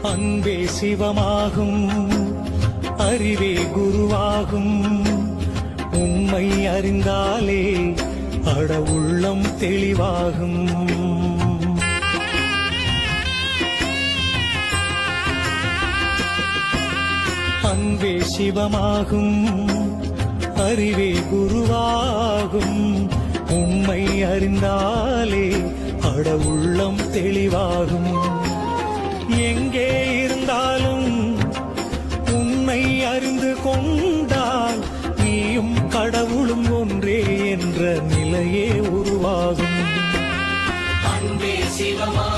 அன்பே சிவமாகும், அறிவே குருவாகும். உண்மை அறிந்தாலே அட உள்ளம் தெளிவாகும். அன்பே சிவமாகும், அறிவே குருவாகும். உண்மை அறிந்தாலே அட உள்ளம் தெளிவாகும். எங்கே இருந்தாலும் உண்மை அறிந்து கொண்டால் நீயும் கடவுளும் ஒன்றே என்ற நிலையே உருவாகும். அன்பே சிவமா